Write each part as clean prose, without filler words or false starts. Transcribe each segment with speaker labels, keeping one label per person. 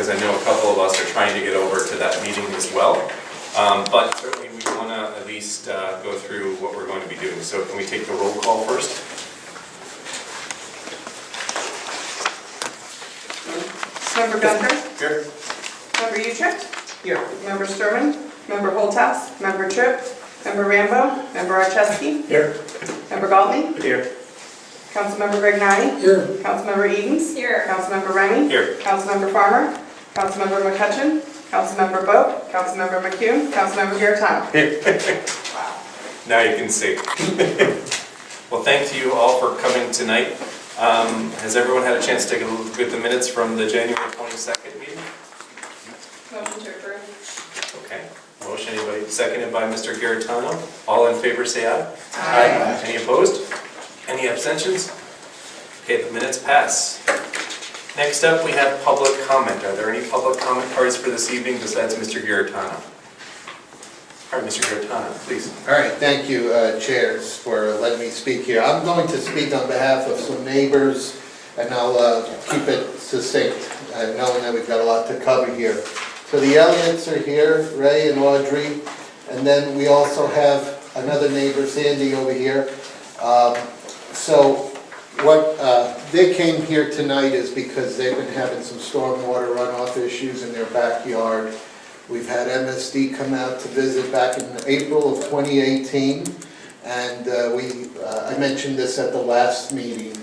Speaker 1: because I know a couple of us are trying to get over to that meeting as well. But certainly we want to at least go through what we're going to be doing. So can we take the roll call first?
Speaker 2: Member Gunter?
Speaker 1: Here.
Speaker 2: Member Utrecht?
Speaker 1: Here.
Speaker 2: Member Sturman? Member Holthouse? Member Tripp? Member Rambo? Member Archeski?
Speaker 1: Here.
Speaker 2: Member Galtney?
Speaker 1: Here.
Speaker 2: Councilmember Grignani?
Speaker 3: Here.
Speaker 2: Councilmember Edens?
Speaker 4: Here.
Speaker 2: Councilmember Remy?
Speaker 1: Here.
Speaker 2: Councilmember Farmer? Councilmember McCutcheon? Councilmember Boak? Councilmember McCune? Councilmember Garetano?
Speaker 1: Now you can see. Well, thank you all for coming tonight. Has everyone had a chance to take a look at the minutes from the January 22nd meeting?
Speaker 4: Motion to approve.
Speaker 1: Okay. Motion, anybody? Seconded by Mr. Garetano. All in favor, say aye.
Speaker 4: Aye.
Speaker 1: Any opposed? Any abstentions? Okay, the minutes pass. Next up, we have public comment. Are there any public comment cards for this evening besides Mr. Garetano? All right, Mr. Garetano, please.
Speaker 3: All right, thank you, chairs, for letting me speak here. I'm going to speak on behalf of some neighbors, and I'll keep it succinct, knowing that we've got a lot to cover here. So the Elliots are here, Ray and Audrey, and then we also have another neighbor, Sandy, over here. So what they came here tonight is because they've been having some stormwater runoff issues in their backyard. We've had MSD come out to visit back in April of 2018, and I mentioned this at the last meeting.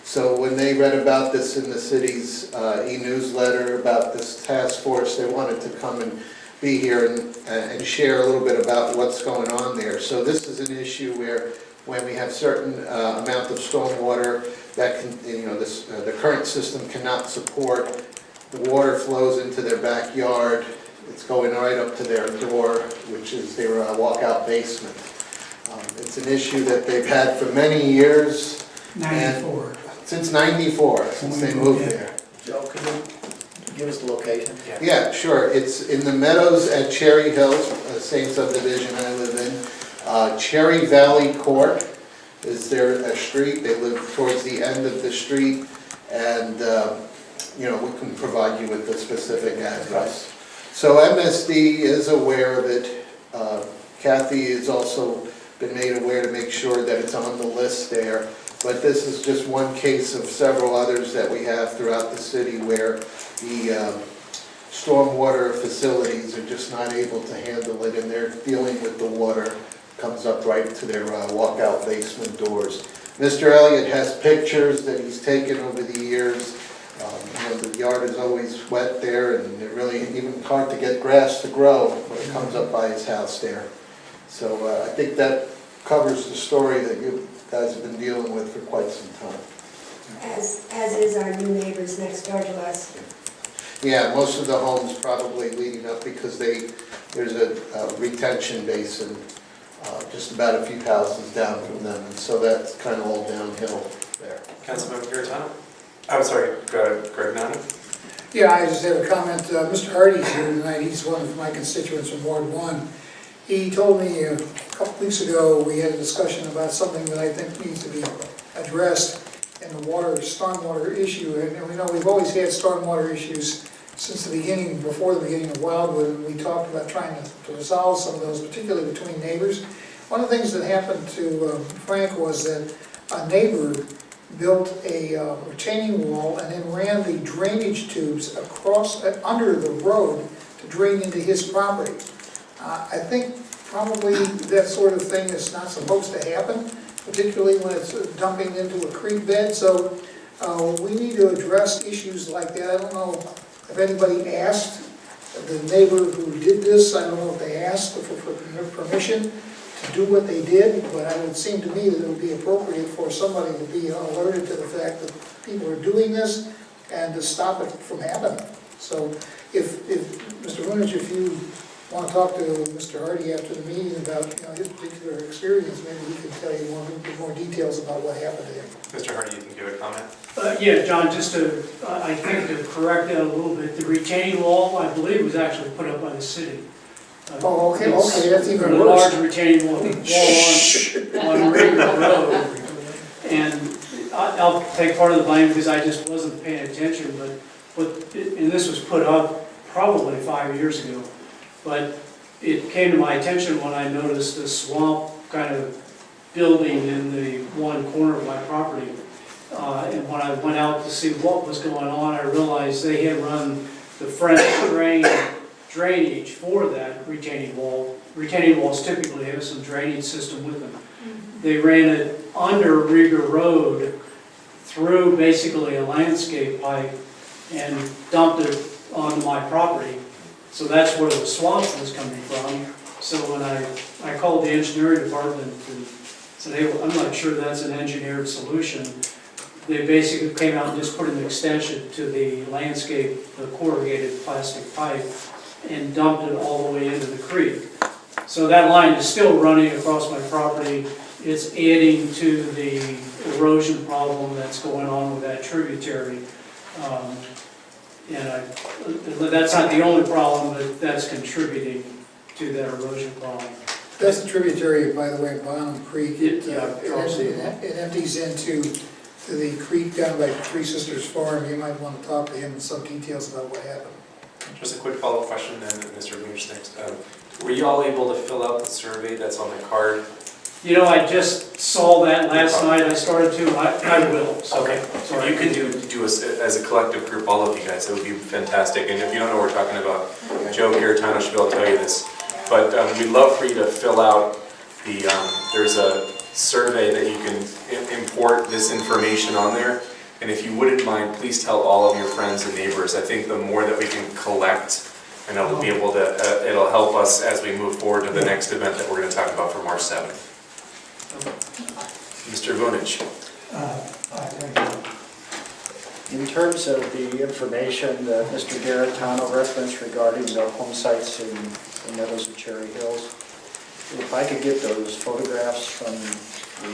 Speaker 3: So when they read about this in the city's e-newsletter about this task force, they wanted to come and be here and share a little bit about what's going on there. So this is an issue where when we have certain amount of stormwater that can, the current system cannot support, the water flows into their backyard. It's going right up to their door, which is their walkout basement. It's an issue that they've had for many years.
Speaker 5: 94.
Speaker 3: Since 94, since they moved there.
Speaker 5: Joe, can you give us the location?
Speaker 3: Yeah, sure. It's in the meadows at Cherry Hills, same subdivision I live in. Cherry Valley Court is there a street. They live towards the end of the street, and we can provide you with the specific address. So MSD is aware of it. Kathy has also been made aware to make sure that it's on the list there. But this is just one case of several others that we have throughout the city where the stormwater facilities are just not able to handle it, and they're dealing with the water comes up right to their walkout basement doors. Mr. Elliott has pictures that he's taken over the years. The yard is always wet there, and it really even hard to get grass to grow when it comes up by his house there. So I think that covers the story that you guys have been dealing with for quite some time.
Speaker 6: As is our new neighbors next door to us.
Speaker 3: Yeah, most of the homes probably leading up because there's a retention basin just about a few houses down from them, and so that's kind of all downhill there.
Speaker 1: Councilmember Garetano? I'm sorry, Greg Nana?
Speaker 5: Yeah, I just have a comment. Mr. Hardy's here tonight. He's one of my constituents from Ward 1. He told me a couple weeks ago we had a discussion about something that I think needs to be addressed in the stormwater issue. And we know we've always had stormwater issues since the beginning, before the beginning of Wildwood, and we talked about trying to resolve some of those, particularly between neighbors. One of the things that happened to Frank was that a neighbor built a retaining wall and then ran the drainage tubes across, under the road to drain into his property. I think probably that sort of thing is not supposed to happen, particularly when it's dumping into a creek bed. So we need to address issues like that. I don't know if anybody asked the neighbor who did this. I don't know if they asked for permission to do what they did, but it would seem to me that it would be appropriate for somebody to be alerted to the fact that people are doing this and to stop it from happening. So if Mr. Winich, if you want to talk to Mr. Hardy after the meeting about his particular experience, maybe he can tell you more details about what happened to him.
Speaker 1: Mr. Hardy, you can give a comment?
Speaker 7: Yeah, John, just I think to correct that a little bit, the retaining wall, I believe, was actually put up by the city.
Speaker 5: Oh, okay, that's even
Speaker 7: a
Speaker 5: worse.
Speaker 7: large retaining wall on River Road. And I'll take part of the blame because I just wasn't paying attention, but and this was put up probably 5 years ago, but it came to my attention when I noticed a swamp kind of building in the one corner of my property. And when I went out to see what was going on, I realized they had run the French drainage for that retaining wall. Retaining walls typically have some drainage system with them. They ran it under Rieger Road through basically a landscape pipe and dumped it onto my property. So that's where the swamp was coming from. So when I called the engineering department and said, hey, I'm not sure that's an engineered solution, they basically came out and just put an extension to the landscape, the corrugated plastic pipe, and dumped it all the way into the creek. So that line is still running across my property. It's adding to the erosion problem that's going on with that tributary. That's not the only problem, but that's contributing to that erosion problem.
Speaker 5: That's the tributary, by the way, of Bonham Creek. It empties into the creek down by Three Sisters Farm. You might want to talk to him in some details about what happened.
Speaker 1: Just a quick follow-up question then, Mr. Loomis next. Were you all able to fill out the survey that's on the card?
Speaker 7: You know, I just saw that last night. I started to. I will. So,
Speaker 1: Okay.
Speaker 7: sorry.
Speaker 1: If you can do as a collective group, all of you guys, that would be fantastic. And if you don't know what we're talking about, Joe Garitano should be able to tell you this. But we'd love for you to fill out the, there's a survey that you can import this information on there. And if you wouldn't mind, please tell all of your friends and neighbors. I think the more that we can collect, and it'll be able to, it'll help us as we move forward to the next event that we're going to talk about for March 7th. Mr. Vunich.
Speaker 8: In terms of the information that Mr. Garitano referenced regarding the home sites in the Meadows and Cherry Hills, if I could get those photographs from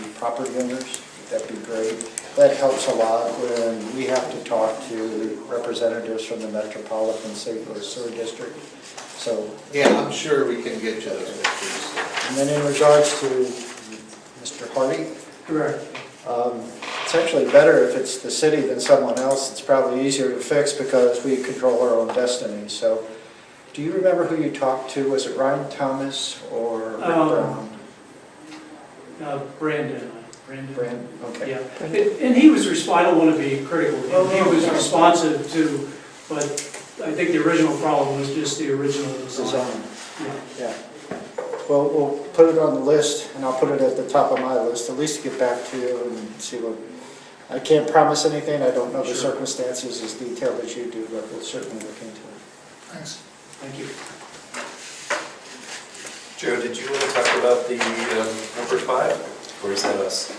Speaker 8: the property owners, that'd be great. That helps a lot when we have to talk to representatives from the Metropolitan St. Louis Sewer District. So,
Speaker 3: Yeah, I'm sure we can get you those pictures.
Speaker 8: and then in regards to Mr. Hardy,
Speaker 7: Correct.
Speaker 8: it's actually better if it's the city than someone else. It's probably easier to fix because we control our own destiny. So, do you remember who you talked to? Was it Ryan Thomas or Rick Brown?
Speaker 7: Brandon.
Speaker 8: Brand? Okay.
Speaker 7: Yeah, and he was I don't want to be critical, he was responsive to, but I think the original problem was just the original design.
Speaker 8: Design.
Speaker 7: Yeah.
Speaker 8: Yeah. Well, we'll put it on the list, and I'll put it at the top of my list, at least to get back to you and see what, I can't promise anything, I don't know the
Speaker 7: Sure.
Speaker 8: circumstances as detailed as you do, but we'll certainly look into it.
Speaker 5: Thanks.
Speaker 7: Thank you.
Speaker 1: Joe, did you want to talk about the number 5? Or is that us?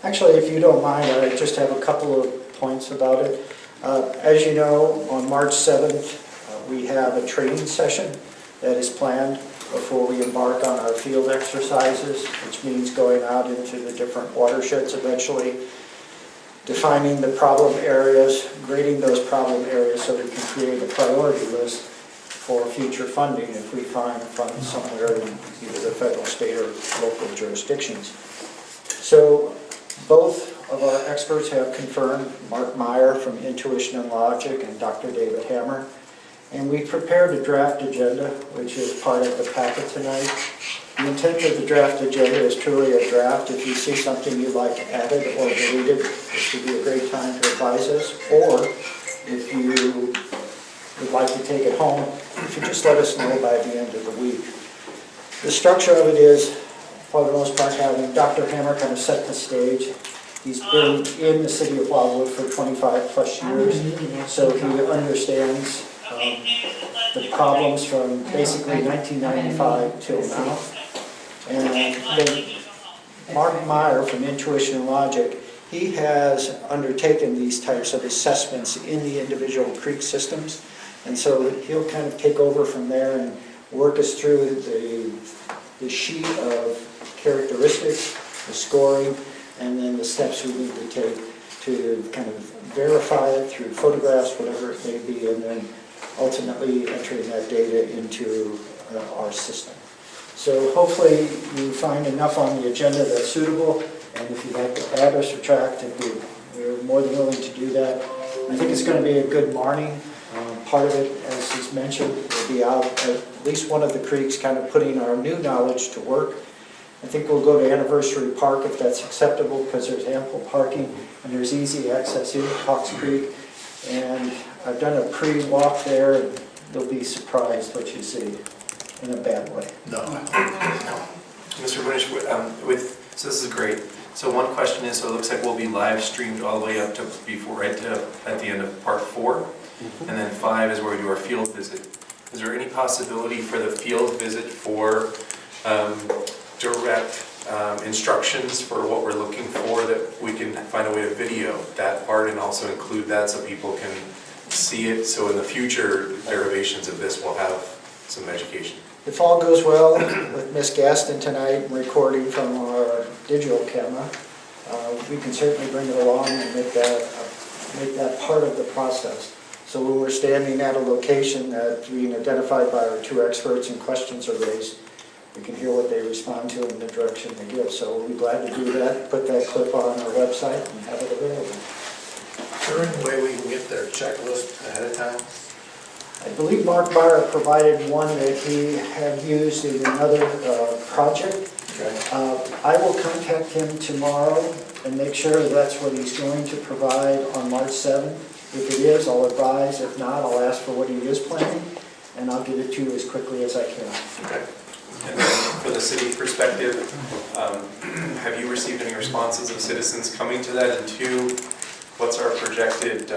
Speaker 8: Actually, if you don't mind, I just have a couple of points about it. As you know, on March 7th, we have a training session that is planned before we embark on our field exercises, which means going out into the different watersheds eventually, defining the problem areas, grading those problem areas so we can create a priority list for future funding if we find funds somewhere in either the federal, state, or local jurisdictions. So both of our experts have confirmed, Mark Meyer from Intuition and Logic and Dr. David Hammer, and we prepared a draft agenda, which is part of the packet tonight. The intent of the draft agenda is truly a draft. If you see something you'd like added or deleted, this would be a great time to advise us, or if you would like to take it home, if you just let us know by the end of the week. The structure of it is, for the most part, having Dr. Hammer kind of set the stage. He's been in the city of Wildwood for 25 plus years, so he understands the problems from basically 1995 till now. And then Mark Meyer from Intuition and Logic, he has undertaken these types of assessments in the individual creek systems. And so he'll kind of take over from there and work us through the sheet of characteristics, the scoring, and then the steps we need to take to kind of verify it through photographs, whatever it may be, and then ultimately entering that data into our system. So hopefully you find enough on the agenda that's suitable, and if you'd like to add or subtract, we're more than willing to do that. I think it's going to be a good morning. Part of it, as he's mentioned, will be out at least one of the creeks, kind of putting our new knowledge to work. I think we'll go to Anniversary Park if that's acceptable, because there's ample parking and there's easy access into Hawks Creek. And I've done a pre-walk there, and you'll be surprised what you see in a bad way.
Speaker 3: No.
Speaker 1: Mr. Winish, so this is great. So one question is, so it looks like we'll be live streamed all the way up to right to at the end of part 4. And then 5 is where we do our field visit. Is there any possibility for the field visit for direct instructions for what we're looking for, that we can find a way to video that part and also include that so people can see it? So in the future, derivations of this will have some education.
Speaker 8: If all goes well with Miss Gaston tonight and recording from our digital camera, we can certainly bring it along and make that part of the process. So when we're standing at a location that's being identified by our 2 experts and questions are raised, we can hear what they respond to and the direction they give. So we'll be glad to do that, put that clip on our website and have it available.
Speaker 9: Is there any way we can get their checklist ahead of time?
Speaker 8: I believe Mark Meyer provided one that he had used in another project.
Speaker 9: Okay.
Speaker 8: I will contact him tomorrow and make sure that's what he's going to provide on March 7th. If it is, I'll advise. If not, I'll ask for what he is planning, and I'll get it to you as quickly as I can.
Speaker 1: Okay. And then for the city perspective, have you received any responses of citizens coming to that? And 2, what's our projected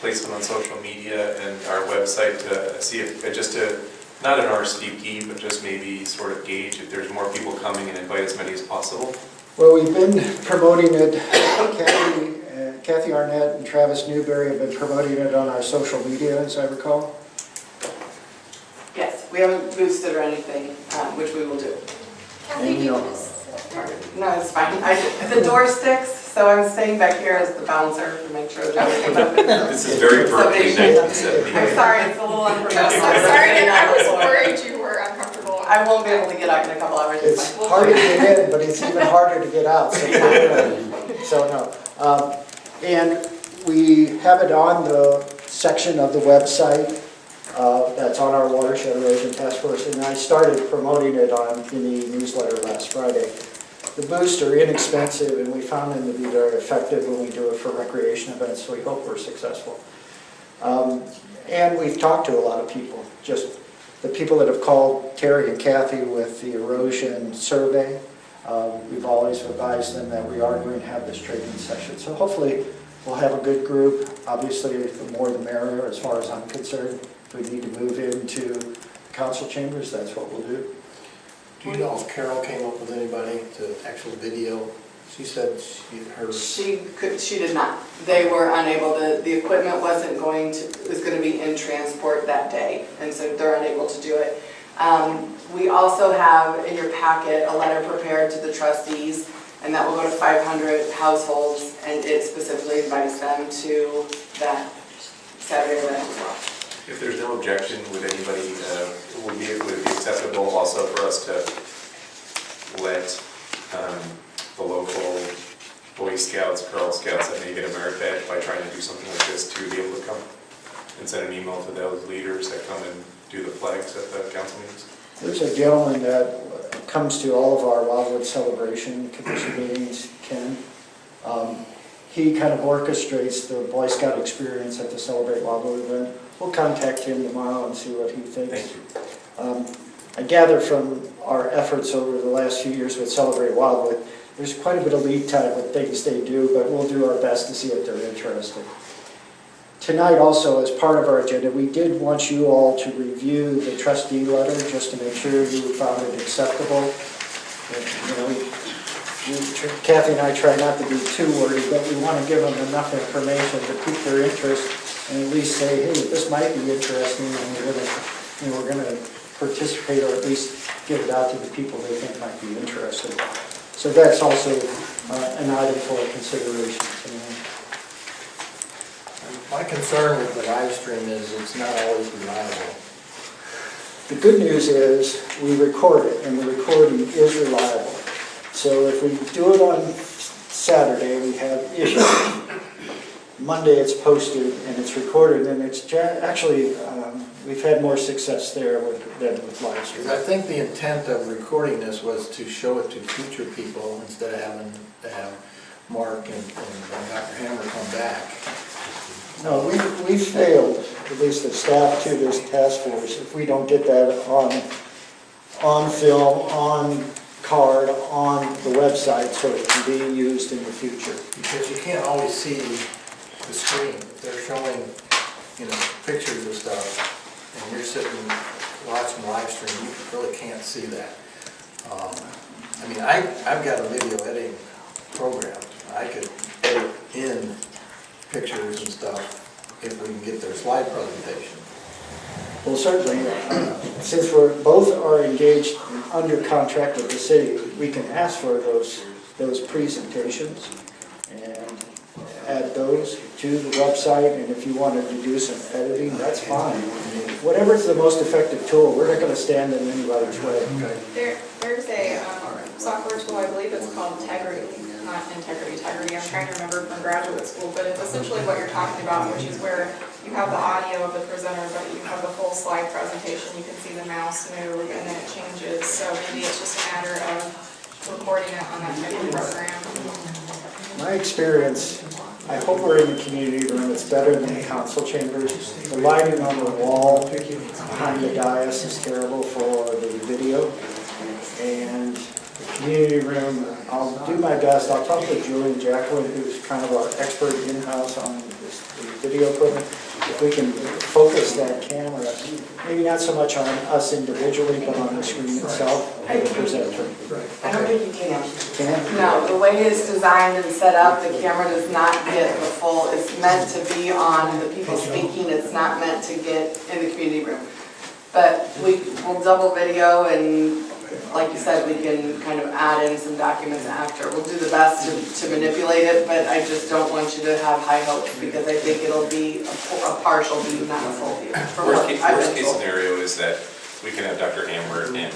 Speaker 1: placement on social media and our website to see if, just to, not an RSVP, but just maybe sort of gauge if there's more people coming and invite as many as possible?
Speaker 8: Well, we've been promoting it. Kathy Arnett and Travis Newberry have been promoting it on our social media, as I recall.
Speaker 2: Yes, we haven't boosted or anything, which we will do.
Speaker 4: Kathy, do you want to?
Speaker 2: No, it's fine. The door sticks, so I'm staying back here as the bouncer to make sure that everything's open.
Speaker 1: This is very Berkeley 1970.
Speaker 2: I'm sorry, it's a little unprofessional.
Speaker 4: I'm sorry, and I was worried you were uncomfortable.
Speaker 2: I won't be able to get out in a couple hours.
Speaker 8: It's
Speaker 2: fine.
Speaker 8: harder to get in, but it's even harder to get out. So no. And we have it on the section of the website that's on our Watershed Erosion Task Force, and I started promoting it in the newsletter last Friday. The boosts are inexpensive, and we found them to be very effective when we do it for recreation events, so we hope we're successful. And we've talked to a lot of people, just the people that have called Terry and Kathy with the erosion survey. We've always advised them that we are going to have this training session. So hopefully we'll have a good group. Obviously, the more the merrier as far as I'm concerned. If we need to move into the council chambers, that's what we'll do.
Speaker 9: Do you know if Carol came up with anybody to actual video? She said
Speaker 2: She did not. They were unable, the equipment was going to be in transport that day, and so they're unable to do it. We also have in your packet a letter prepared to the trustees, and that will go to 500 households, and it specifically invites them to that Saturday event as well.
Speaker 1: If there's no objection, would anybody, would it be acceptable also for us to let the local Boy Scouts, Girl Scouts that may get a merit badge by trying to do something like this to be able to come and send an email to those leaders that come and do the flags at the council meetings?
Speaker 8: There's a gentleman that comes to all of our Wildwood Celebration Commission meetings, Ken. He kind of orchestrates the Boy Scout experience at the Celebrate Wildwood event. We'll contact him tomorrow and see what he thinks.
Speaker 1: Thank you.
Speaker 8: I gather from our efforts over the last few years with Celebrate Wildwood, there's quite a bit of lead time with things they do, but we'll do our best to see if they're interested. Tonight also, as part of our agenda, we did want you all to review the trustee letter just to make sure you found it acceptable. Kathy and I try not to be too wordy, but we want to give them enough information to pique their interest and at least say, hey, this might be interesting, and we're going to participate, or at least get it out to the people they think might be interested. So that's also an item for consideration.
Speaker 9: My concern with the live stream is it's not always reliable.
Speaker 8: The good news is we record it, and the recording is reliable. So if we do it on Saturday, we have issues. Monday it's posted and it's recorded, and it's actually, we've had more success there than with live stream.
Speaker 9: Because I think the intent of recording this was to show it to future people instead of having to have Mark and Dr. Hammer come back.
Speaker 8: No, we failed, at least the staff to this task force, if we don't get that on film, on card, on the website, so it can be used in the future.
Speaker 9: Because you can't always see the screen. They're showing, pictures of stuff, and you're sitting watching live stream, you really can't see that. I've got a video editing program. I could edit in pictures and stuff if we can get their slide presentation.
Speaker 8: Well, certainly, since we're both are engaged under contract with the city, we can ask for those presentations and add those to the website, and if you wanted to do some editing, that's fine. Whatever's the most effective tool, we're not going to stand in anybody's way.
Speaker 4: There's a software tool, I believe it's called Integrity. I'm trying to remember from graduate school, but it's essentially what you're talking about, which is where you have the audio of the presenter, but you have the full slide presentation. You can see the mouse move, and then it changes. So maybe it's just a matter of recording it on that type of program.
Speaker 8: My experience, I hope we're in the community room, it's better than the council chambers. The lighting on the wall behind the dais is terrible for the video. And the community room, I'll do my best. I'll talk to Julie and Jacqueline, who's kind of our expert in-house on the video equipment. If we can focus that camera, maybe not so much on us individually, but on the screen itself and the presenter.
Speaker 2: I don't think you can.
Speaker 8: Can?
Speaker 2: No, the way it's designed and set up, the camera does not get the full, it's meant to be on the people speaking, it's not meant to get in the community room. But we'll double video, and like you said, we can kind of add in some documents after. We'll do the best to manipulate it, but I just don't want you to have high hopes, because I think it'll be a partial view, not a full view.
Speaker 1: Worst case scenario is that we can have Dr. Hammer and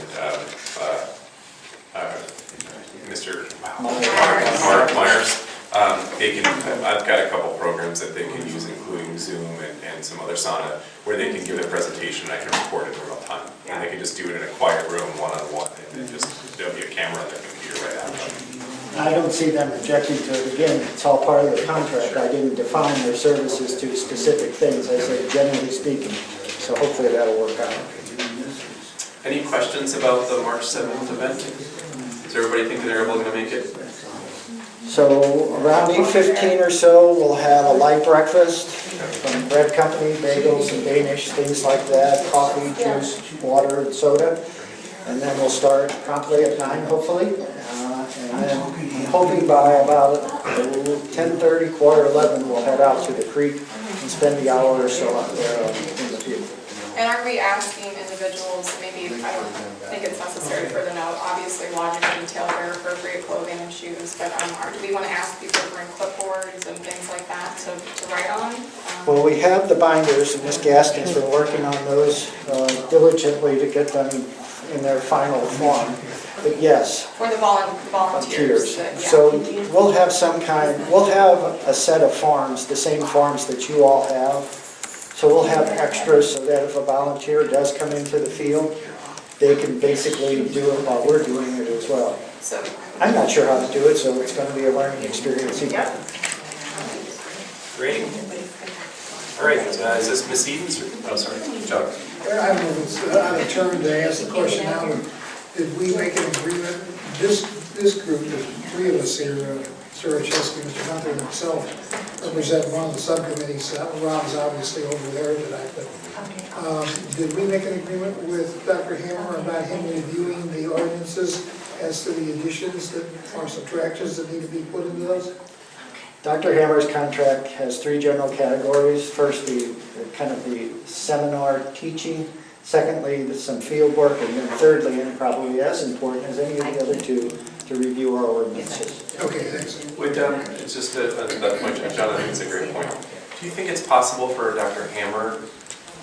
Speaker 1: Mr. Mark Myers. I've got a couple programs that they can use, including Zoom and some other Sana, where they can give their presentation and I can record it in real time. And they can just do it in a quiet room, one-on-one, and then there'll be a camera on their computer right after.
Speaker 8: I don't see them objecting to it. Again, it's all part of the contract. I didn't define their services to specific things. I said generally speaking. So hopefully that'll work out.
Speaker 1: Any questions about the March 7th event? Does everybody think that they're able to make it?
Speaker 8: So around 8:15 or so, we'll have a light breakfast from bread company, bagels and Danish, things like that, coffee, juice, water, and soda. And then we'll start promptly at 9, hopefully. And then I'm hoping by about 10:30, 11:15, we'll head out to the creek and spend the hour or so out there in the field.
Speaker 4: And are we asking individuals, maybe, I don't think it's necessary for the note, obviously lodging and detail wear appropriate clothing and shoes, but do we want to ask people to bring clipboards and things like that to write on?
Speaker 8: Well, we have the binders, and Ms. Gaston's been working on those diligently to get them in their final form. But yes,
Speaker 4: For the volunteers. Yeah.
Speaker 8: So we'll have we'll have a set of forms, the same forms that you all have. So we'll have extras so that if a volunteer does come into the field, they can basically do it while we're doing it as well.
Speaker 4: So,
Speaker 8: I'm not sure how to do it, so it's going to be a learning experience.
Speaker 4: yep.
Speaker 1: Great. All right, is this Ms. Edens? Oh, sorry, Chuck.
Speaker 5: I don't know if it's out of turn to ask the question now, but did we make an agreement, this group, the three of us here, Sarah Chesky, Mr. Hunter, and myself, represent one of the subcommittees. Rob's obviously over there tonight, but did we make an agreement with Dr. Hammer about him reviewing the ordinances as to the additions that or subtractions that need to be put into those?
Speaker 8: Dr. Hammer's contract has 3 general categories. First, the seminar teaching. Secondly, some field work. And then thirdly, and probably as important as any of the other 2, to review our ordinances.
Speaker 5: Okay, thanks.
Speaker 1: Would, it's just that point, John, I think it's a great point. Do you think it's possible for Dr. Hammer,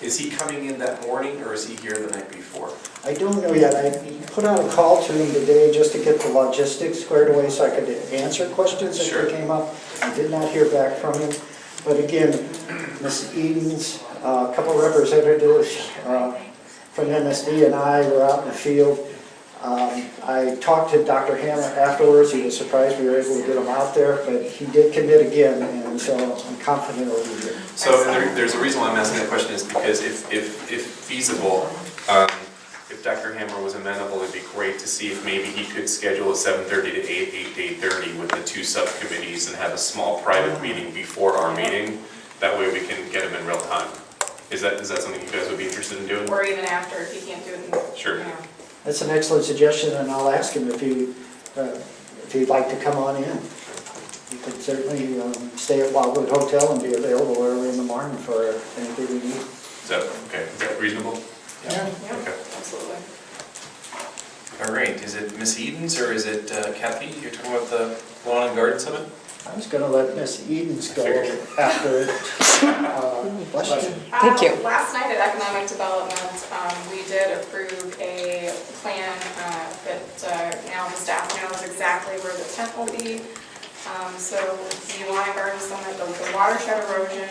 Speaker 1: is he coming in that morning or is he here the night before?
Speaker 8: I don't know yet. I put out a call to him today just to get the logistics squared away so I could answer questions as
Speaker 1: Sure.
Speaker 8: they came up. I did not hear back from him. But again, Ms. Edens, a couple representatives from MSD and I were out in the field. I talked to Dr. Hammer afterwards. He was surprised we were able to get him out there, but he did commit again, and so I'm confident it'll be good.
Speaker 1: So there's a reason why I'm asking that question is because if feasible, if Dr. Hammer was amenable, it'd be great to see if maybe he could schedule a 7:30 to 8 to 8:30 with the two subcommittees and have a small private meeting before our meeting. That way we can get him in real time. Is that something you guys would be interested in doing?
Speaker 4: Or even after, if you can't do it.
Speaker 1: Sure.
Speaker 4: You know.
Speaker 8: That's an excellent suggestion, and I'll ask him if he'd like to come on in. He could certainly stay at Wildwood Hotel and be available early in the morning for anything we need.
Speaker 1: Is that okay? Is that reasonable?
Speaker 5: Yeah.
Speaker 4: Yeah,
Speaker 1: Okay.
Speaker 4: absolutely.
Speaker 1: All right. Is it Miss Edens or is it Kathy? You're talking about the lawn and garden summit?
Speaker 8: I was going to let Miss Edens go after it. Bless you.
Speaker 10: Thank you.
Speaker 4: Last night at Economic Development, we did approve a plan that now the staff knows exactly where the tent will be. So the Lawn and Garden Summit, the Watershed Erosion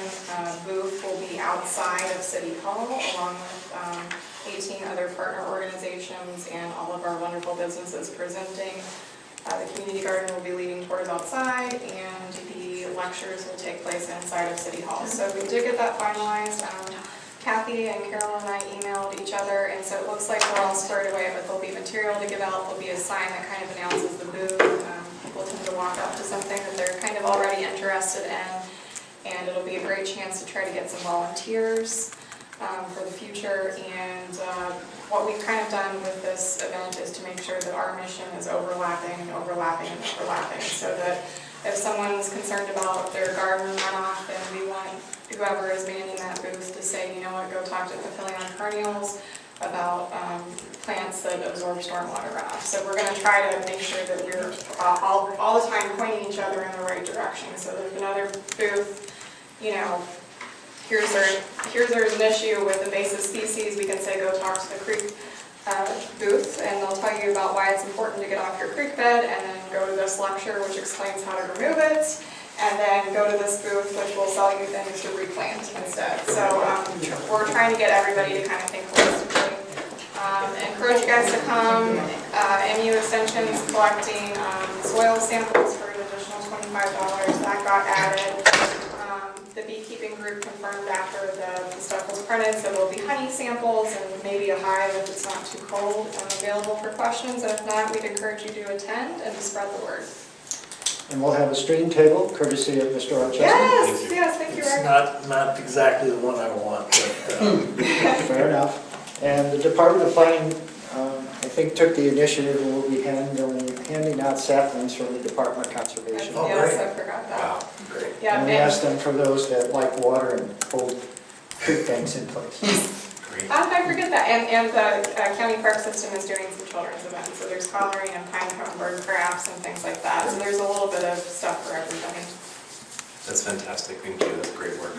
Speaker 4: booth will be outside of City Hall along with 18 other partner organizations and all of our wonderful businesses presenting. The community garden will be leading towards outside, and the lectures will take place inside of City Hall. So we did get that finalized. Kathy and Carolyn and I emailed each other, and so it looks like we're all squared away, but there'll be material to give out. There'll be a sign that kind of announces the booth. People tend to walk up to something that they're kind of already interested in, and it'll be a great chance to try to get some volunteers for the future. And what we've kind of done with this event is to make sure that our mission is overlapping, so that if someone's concerned about their garden runoff, then we want whoever is manning that booth to say, you know what, go talk to Pavilion Perennials about plants that absorb stormwater runoff. So we're going to try to make sure that we're all the time pointing each other in the right direction. So there's another booth, you know, here's an issue with invasive species, we can say go talk to the creek booth, and they'll tell you about why it's important to get off your creek bed, and then go to this lecture which explains how to remove it, and then go to this booth which will sell you things to replant instead. So we're trying to get everybody to kind of think holistically. Encourage you guys to come. MU Extension is collecting soil samples for an additional $25. That got added. The beekeeping group confirmed after the stuff was printed, so there'll be honey samples and maybe a hive if it's not too cold available for questions. If not, we'd encourage you to attend and to spread the word.
Speaker 8: And we'll have a stream table courtesy of Mr. Rochester.
Speaker 4: Yes, thank you,
Speaker 9: It's
Speaker 4: Rick.
Speaker 9: not exactly the one I want, but
Speaker 8: Fair enough. And the Department of Planning, I think, took the initiative and will be handing out saplings from the Department of Conservation.
Speaker 9: Oh,
Speaker 4: Yes,
Speaker 9: great.
Speaker 4: I forgot that.
Speaker 1: Wow.
Speaker 9: great.
Speaker 4: Yeah,
Speaker 8: And we asked them for those that like water and hold creek banks in place.
Speaker 1: Great.
Speaker 4: how did I forget that? And the county park system is doing some children's events, so there's coloring and pine cone bird crafts and things like that. So there's a little bit of stuff for everybody.
Speaker 1: That's fantastic. Thank you. That's great work.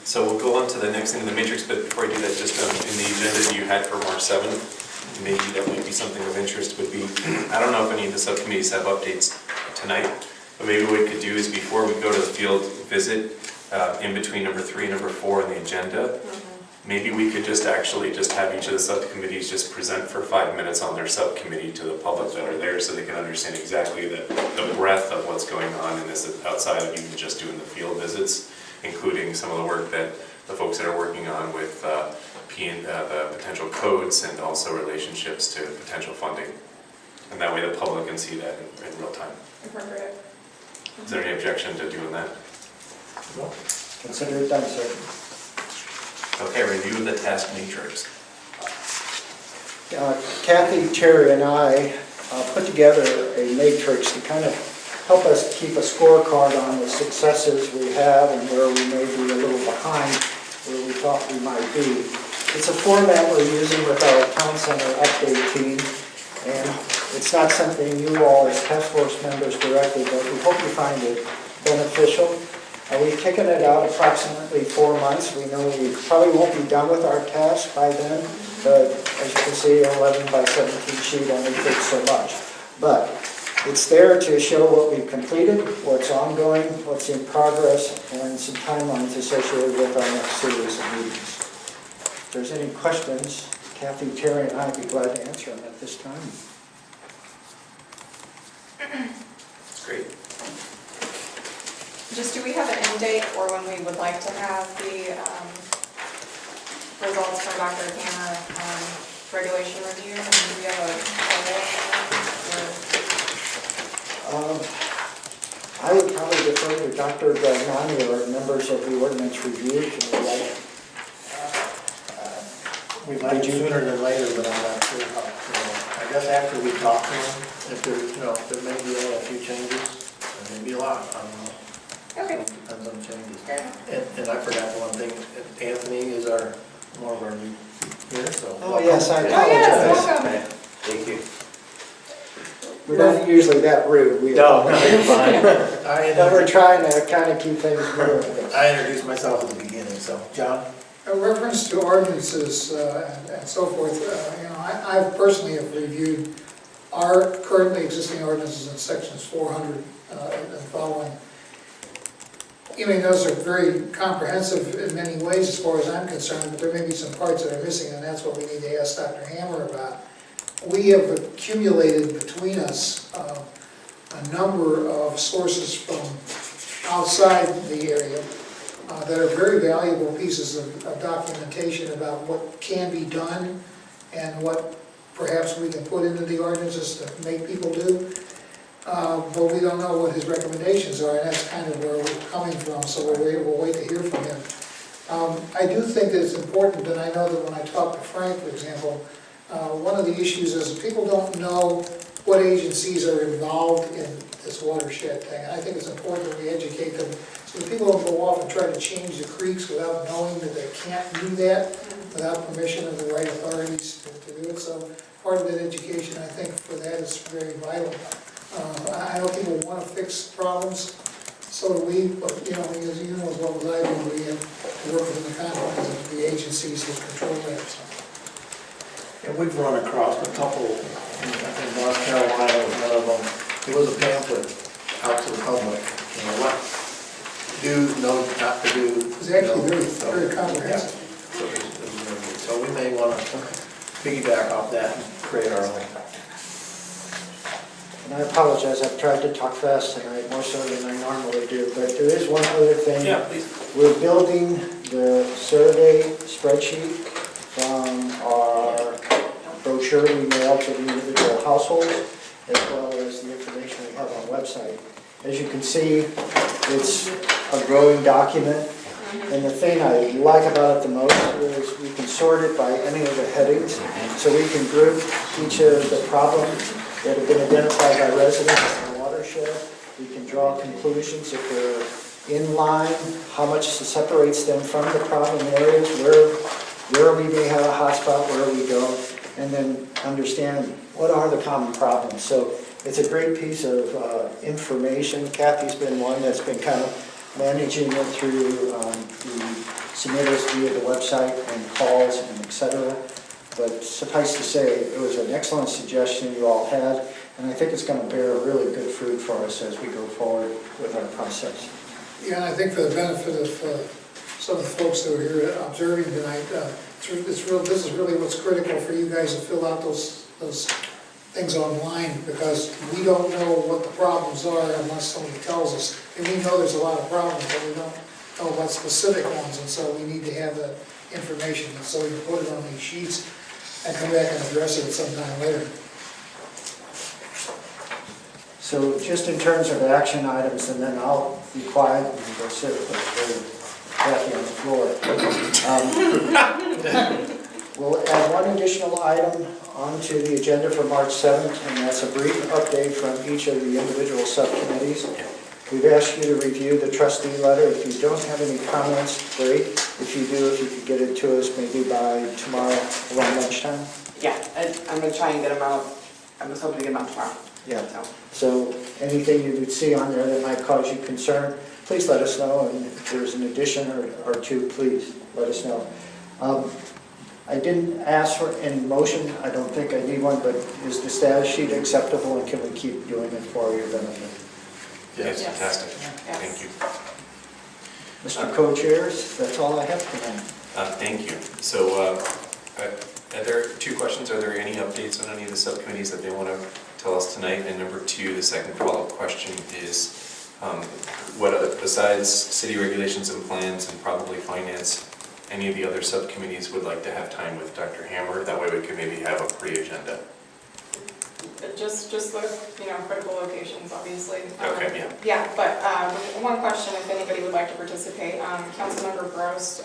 Speaker 1: So we'll go on to the next thing in the matrix, but before I do that, just in the agenda that you had for March 7th, maybe that might be something of interest would be, I don't know if any of the subcommittees have updates tonight, but maybe what we could do is before we go to the field visit, in between number 3 and number 4 on the agenda, maybe we could just actually just have each of the subcommittees just present for 5 minutes on their subcommittee to the public that are there so they can understand exactly the breadth of what's going on in this outside of even just doing the field visits, including some of the work that the folks that are working on with the potential codes and also relationships to potential funding. And that way the public can see that in real time.
Speaker 4: Appropriate.
Speaker 1: Is there any objection to doing that?
Speaker 8: Consider it done, sir.
Speaker 1: Okay, review of the task matrix.
Speaker 8: Kathy, Terry, and I put together a matrix to kind of help us keep a scorecard on the successes we have and where we may be a little behind where we thought we might be. It's a format we're using with our Town Center update team, and it's not something you all as task force members directly, but we hope you find it beneficial. We've taken it out approximately 4 months. We know we probably won't be done with our task by then, but as you can see, 11 by 17 sheet only takes so much. But It's there to show what we've completed, what's ongoing, what's in progress, and some timelines associated with our next series of meetings. If there's any questions, Kathy, Terry, and I'd be glad to answer them at this time.
Speaker 1: That's great.
Speaker 4: Just, do we have an end date for when we would like to have the results from Dr. Tanner regulation review? I mean, do we have a
Speaker 8: I would probably defer to Dr. Gagnani or members of the ordinance review. Can we like,
Speaker 9: We'd like it sooner than later, but I'm not sure how, I guess after we talk to them, if there, there may be only a few changes, there may be a lot, I don't know.
Speaker 4: Okay.
Speaker 9: Depends on changes.
Speaker 4: Fair enough.
Speaker 9: And I forgot the one thing, Anthony is more of our new here, so.
Speaker 8: Oh, yes, I
Speaker 4: Oh, yes,
Speaker 8: apologize.
Speaker 4: welcome.
Speaker 1: Thank you.
Speaker 8: We're not usually that rude. We
Speaker 1: No, you're fine.
Speaker 8: But we're trying to kind of keep things moving.
Speaker 9: I introduced myself at the beginning, so, John?
Speaker 5: A reference to ordinances and so forth, I personally have reviewed our currently existing ordinances in sections 400 and following. You may notice they're very comprehensive in many ways as far as I'm concerned, but there may be some parts that are missing, and that's what we need to ask Dr. Hammer about. We have accumulated between us a number of sources from outside the area that are very valuable pieces of documentation about what can be done and what perhaps we can put into the ordinances to make people do. But we don't know what his recommendations are, and that's kind of where we're coming from, so we'll wait to hear from him. I do think that it's important, and I know that when I talk to Frank, for example, one of the issues is that people don't know what agencies are involved in this watershed thing. And I think it's important that we educate them so that people don't go off and try to change the creeks without knowing that they can't do that, without permission of the right authorities to do it. So part of that education, I think, for that is very vital. I know people want to fix problems, so do we, but as well as I do, we have to work within the confines of the agencies that control that. So.
Speaker 9: And we've run across a couple, I think North Carolina was one of them. It was a pamphlet out to the public, what do, no, not to do.
Speaker 5: It was actually very comprehensive.
Speaker 9: Yeah. So it was very good. So we may want to piggyback off that and create our own.
Speaker 8: And I apologize, I've tried to talk fast tonight, more so than I normally do, but there is one other thing.
Speaker 1: Yeah, please.
Speaker 8: We're building the survey spreadsheet from our brochure we mail to the individual households, as well as the information we have on the website. As you can see, it's a growing document, and the thing I like about it the most is we can sort it by any of the headings, so we can group each of the problems that have been identified by residents in the watershed. We can draw conclusions if they're in line, how much separates them from the problem areas, where we may have a hotspot, where we go, and then understand what are the common problems. So it's a great piece of information. Kathy's been one that's been kind of managing it through the submittals via the website and calls and et cetera. But suffice to say, it was an excellent suggestion you all had, and I think it's going to bear really good fruit for us as we go forward with our process.
Speaker 5: Yeah, and I think for the benefit of some of the folks that are here observing tonight, this is really what's critical for you guys to fill out those things online, because we don't know what the problems are unless somebody tells us. And we know there's a lot of problems, but we don't know about specific ones, and so we need to have that information, and so we can put it on these sheets and come back and address it sometime later.
Speaker 8: So just in terms of action items, and then I'll be quiet and go sit with Kathy on the floor. We'll add one additional item onto the agenda for March 7th, and that's a brief update from each of the individual subcommittees. We've asked you to review the trustee letter. If you don't have any comments, great. If you do, if you could get it to us maybe by tomorrow around lunchtime.
Speaker 2: Yeah, I'm gonna try and get them out, I was hoping to get them out tomorrow.
Speaker 8: Yeah. So anything you would see on there that might cause you concern, please let us know. And if there's an addition or two, please let us know. I didn't ask for any motion, I don't think I need one, but is the status sheet acceptable and can we keep doing it for your benefit?
Speaker 1: Yes,
Speaker 4: Yes.
Speaker 1: fantastic.
Speaker 4: Yes.
Speaker 1: Thank you.
Speaker 8: Mr. Co-Chairs, that's all I have tonight.
Speaker 1: Thank you. So, are there 2 questions? Are there any updates on any of the subcommittees that they want to tell us tonight? And number 2, the second follow-up question is, what other, besides city regulations and plans and probably finance, any of the other subcommittees would like to have time with Dr. Hammer? That way we could maybe have a pre-agenda.
Speaker 4: Just the, critical locations, obviously.
Speaker 1: Okay, yeah.
Speaker 4: Yeah, but one question, if anybody would like to participate, Councilmember Gross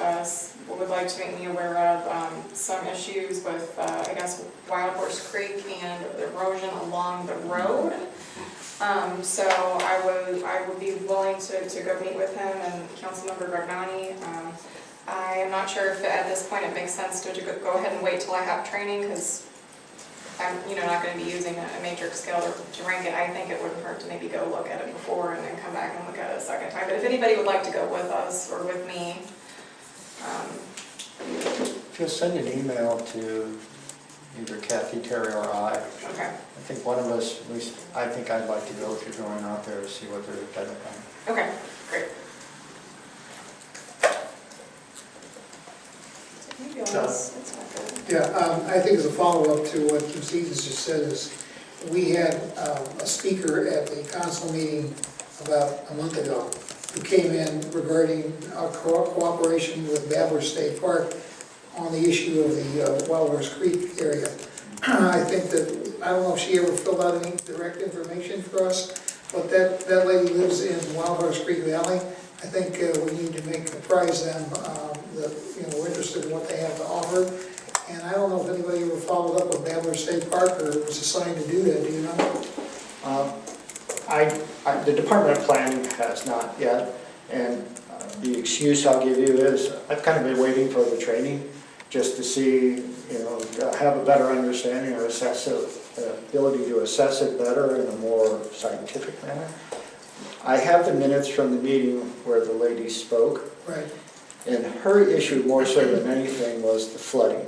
Speaker 4: would like to make me aware of some issues with, I guess, Wild Horse Creek and the erosion along the road. So I would be willing to go meet with him and Councilmember Gragnani. I am not sure if at this point it makes sense to go ahead and wait till I have training, because I'm, not going to be using a matrix scale to rank it. I think it wouldn't hurt to maybe go look at it before and then come back and look at it a second time. But if anybody would like to go with us or with me,
Speaker 8: If you'll send an email to either Kathy, Terry, or I
Speaker 4: okay.
Speaker 8: think one of us, at least, I think I'd like to go if you're going out there to see what they're identifying.
Speaker 4: Okay, great. Maybe it's not good.
Speaker 5: Yeah, I think as a follow-up to what Ms. Edens just said is, we had a speaker at the council meeting about a month ago who came in regarding our cooperation with Babbler State Park on the issue of the Wild Horse Creek area. I think that, I don't know if she ever filled out any direct information for us, but that lady lives in Wild Horse Creek Valley. I think we need to apprise them that, we're interested in what they have to offer. And I don't know if anybody ever followed up with Babbler State Park or was assigned to do that, do you know?
Speaker 8: The Department of Planning has not yet, and the excuse I'll give you is, I've kind of been waiting for the training, just to see, have a better understanding or assess it, ability to assess it better in a more scientific manner. I have the minutes from the meeting where the lady spoke,
Speaker 5: Right,
Speaker 8: and her issue more so than anything was the flooding.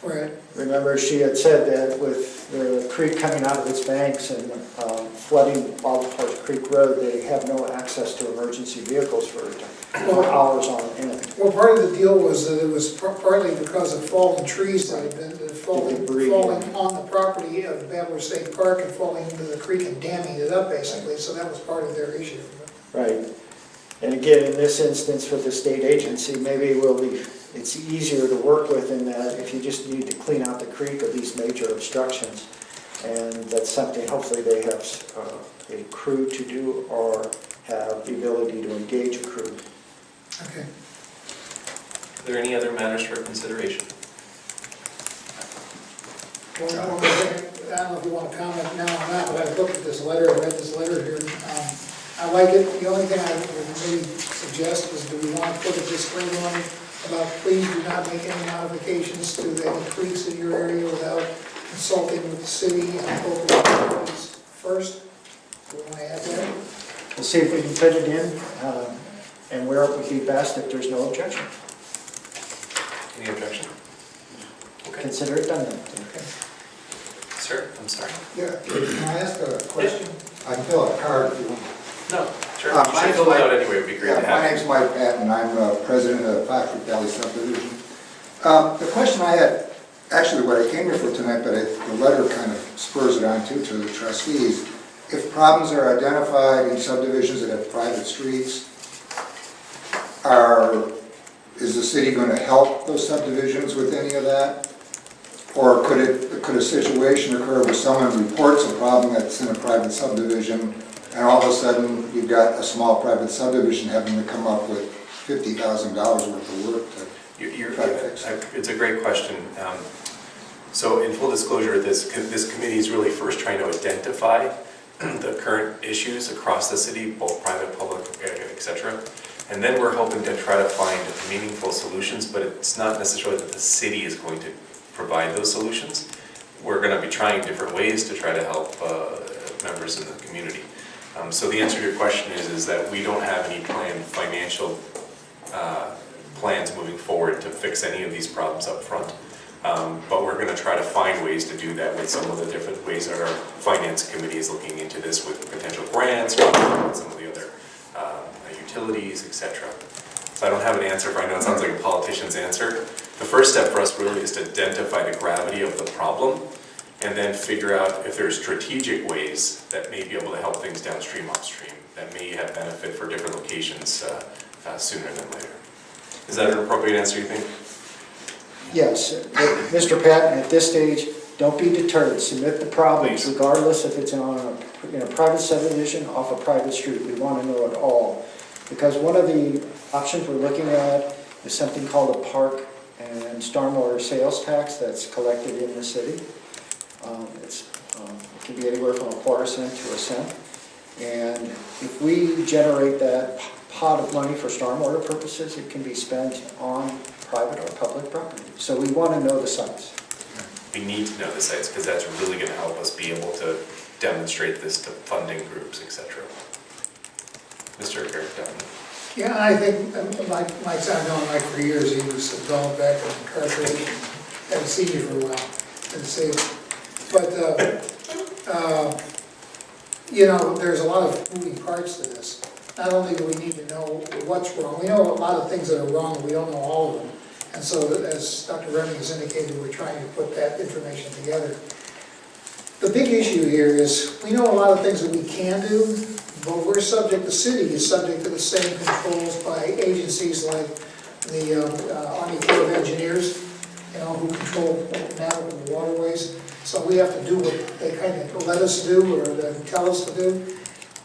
Speaker 5: right.
Speaker 8: Remember, she had said that with the creek coming out of its banks and flooding Wild Horse Creek Road, they have no access to emergency vehicles for hours on end.
Speaker 5: Well, part of the deal was that it was partly because of fallen trees that had been falling on the property of Babbler State Park and falling into the creek and damming it up, basically, so that was part of their issue.
Speaker 8: Right. And again, in this instance with the state agency, maybe it's easier to work with in that if you just need to clean out the creek of these major obstructions. And that's something hopefully they have a crew to do or have the ability to engage a crew.
Speaker 5: Okay.
Speaker 1: Are there any other matters for consideration?
Speaker 5: One more thing, I don't know if you want to comment now or not, but I've looked at this letter, I read this letter here. I like it. The only thing I would maybe suggest is, do we want to put a disclaimer on it about please do not make any modifications to any creeks in your area without consulting with the city and local authorities first? Do we want to add that?
Speaker 8: We'll see if we can fit it in and where it would be best if there's no objection.
Speaker 1: Any objection? Okay.
Speaker 8: Consider it done then.
Speaker 5: Okay.
Speaker 1: Sir, I'm sorry.
Speaker 10: Yeah, can I ask a question? I can fill out a card if you want.
Speaker 1: No, sure.
Speaker 10: My
Speaker 1: You should
Speaker 10: name's
Speaker 1: fill it
Speaker 10: Mike.
Speaker 1: out anyway, it would be great
Speaker 10: Yeah,
Speaker 1: to
Speaker 10: my
Speaker 1: have.
Speaker 10: name's Mike Patton, I'm president of Fox Creek Valley Subdivision. The question I had, actually what I came here for tonight, but the letter kind of spurs it on to the trustees. If problems are identified in subdivisions that have private streets, is the city going to help those subdivisions with any of that? Or could a situation occur where someone reports a problem that's in a private subdivision, and all of a sudden you've got a small private subdivision having to come up with $50,000 worth of work to try to fix it?
Speaker 1: It's a great question. So in full disclosure, this committee is really first trying to identify the current issues across the city, both private, public, et cetera. And then we're hoping to try to find meaningful solutions, but it's not necessarily that the city is going to provide those solutions. We're going to be trying different ways to try to help members in the community. So the answer to your question is that we don't have any planned financial plans moving forward to fix any of these problems up front. But we're going to try to find ways to do that with some of the different ways that our finance committee is looking into this with potential grants, or some of the other utilities, etc. So I don't have an answer, but I know it sounds like a politician's answer. The first step for us really is to identify the gravity of the problem and then figure out if there's strategic ways that may be able to help things downstream, upstream, that may have benefit for different locations sooner than later. Is that an appropriate answer, you think?
Speaker 8: Yes, Mr. Patton, at this stage, don't be deterred, submit the problems
Speaker 1: Please.
Speaker 8: regardless if it's on a private subdivision, off a private street, we want to know it all. Because one of the options we're looking at is something called a park and stormwater sales tax that's collected in the city. It can be anywhere from 1/4 cent to a cent. And if we generate that pot of money for stormwater purposes, it can be spent on private or public property. So we want to know the sites.
Speaker 1: We need to know the sites because that's really going to help us be able to demonstrate this to funding groups, etc. Mr. Eric Dunn.
Speaker 5: Yeah, I think, Mike's, I've known Mike for years, he was involved back in Cartridge, haven't seen you for a while, good to see you. But, you know, there's a lot of moving parts to this. Not only do we need to know what's wrong, we know a lot of things that are wrong, but we don't know all of them. And so, as Dr. Remy has indicated, we're trying to put that information together. The big issue here is, we know a lot of things that we can do, but we're subject, the city is subject to the same controls by agencies like the Army Corps of Engineers, you know, who control navigable waterways. So we have to do what they kind of let us do or they tell us to do.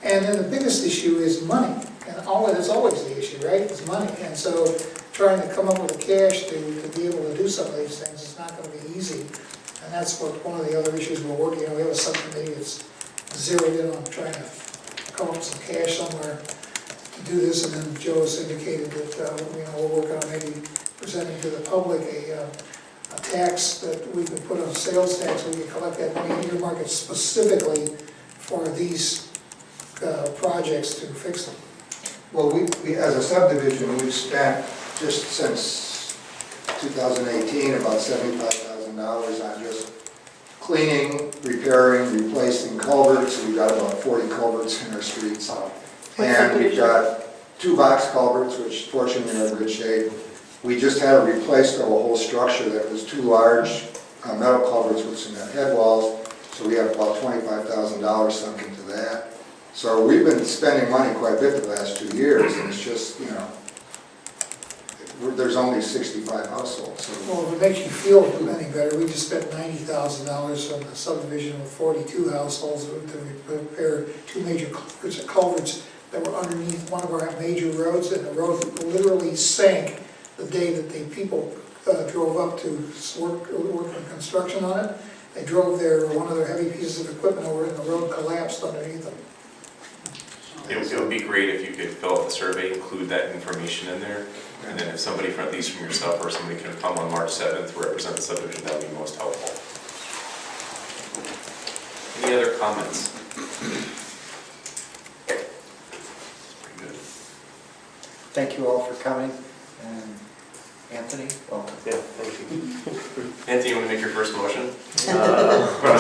Speaker 5: And then the biggest issue is money. And that's always the issue, right? It's money. And so trying to come up with the cash to be able to do some of these things is not going to be easy. And that's one of the other issues we're working on. We have a subcommittee that's zeroed in on trying to come up with some cash somewhere to do this. And then Joe has indicated that we'll work on maybe presenting to the public a tax that we could put on sales tax. We could collect that money and earmark it specifically for these projects to fix them.
Speaker 10: Well, we as a subdivision, we've spent just since 2018 about $75,000 on just cleaning, repairing, replacing culverts. We've got about 40 culverts in our streets. And we've got 2 box culverts, which fortunately are in good shape. We just had to replace a whole structure that was 2 large metal culverts with cement head walls. So we have about $25,000 sunk into that. So we've been spending money quite a bit the last 2 years, and it's just, you know, there's only 65 households. So.
Speaker 5: Well, if it makes you feel any better, we just spent $90,000 on the subdivision with 42 households to repair 2 major culverts that were underneath one of our major roads, and the road literally sank the day that the people drove up to work on construction on it. They drove one of their heavy pieces of equipment over and the road collapsed underneath them.
Speaker 1: It would be great if you could fill out the survey, include that information in there, and then if somebody, at least from yourself or somebody, can come on March 7th to represent the subdivision, that would be most helpful. Any other comments? Pretty good.
Speaker 8: Thank you all for coming. And Anthony, welcome.
Speaker 1: Yeah, thank you. Anthony, you want to make your first motion? A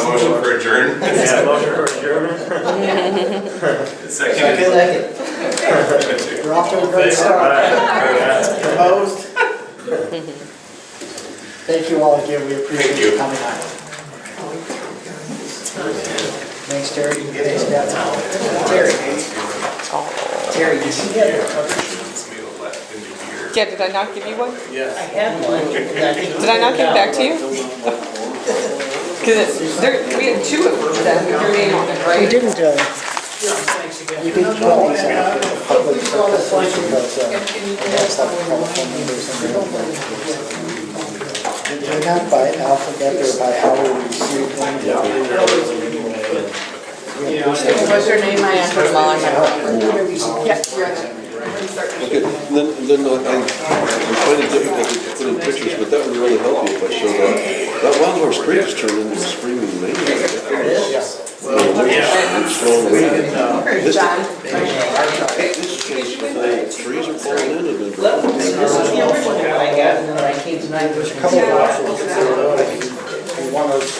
Speaker 1: motion for adjourn?
Speaker 11: Yeah, motion for adjournment.
Speaker 1: Second.
Speaker 8: We're off to a great start.
Speaker 11: Opposed?
Speaker 8: Thank you all again, we appreciate
Speaker 1: Thank you.
Speaker 8: you coming out. Thanks, Terry. Thanks, Dad. Terry, you see that?
Speaker 12: Yeah, did I not give you one?
Speaker 11: Yes.
Speaker 5: I had one.
Speaker 12: Did I not give it back to you? Because we had 2 of them with your name on it,
Speaker 8: You
Speaker 12: right?
Speaker 8: didn't, you didn't put these out for public purposes because that's how the telephone numbers and they're not by alphabet, they're by how we receive them.
Speaker 12: What's your name? I entered them all. Yes, you're in there.
Speaker 13: Okay, then I'm finding it difficult to put in pictures, but that would really help you if I showed up. That Wildhorse Creek has turned into a screaming maniac. Strong wind. This changed the whole, trees are falling in and then.
Speaker 11: This is the only one that I got, and then I came tonight.
Speaker 8: There's a couple of options.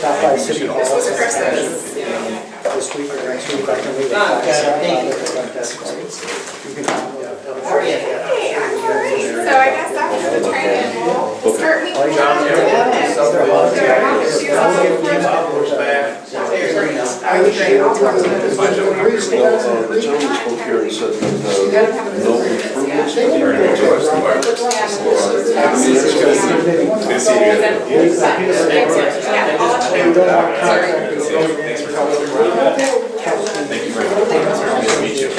Speaker 8: stop by City Hall.
Speaker 4: This was Chris's.
Speaker 8: This week or next week, I can leave a fax out on the front desk. You can have
Speaker 4: Hey, I'm alright. So I guess after the training, we'll start week one.
Speaker 1: I would say,
Speaker 13: The gentleman spoke here and said that no improvements.
Speaker 1: Good to see you. Thank you very much. Nice to meet you.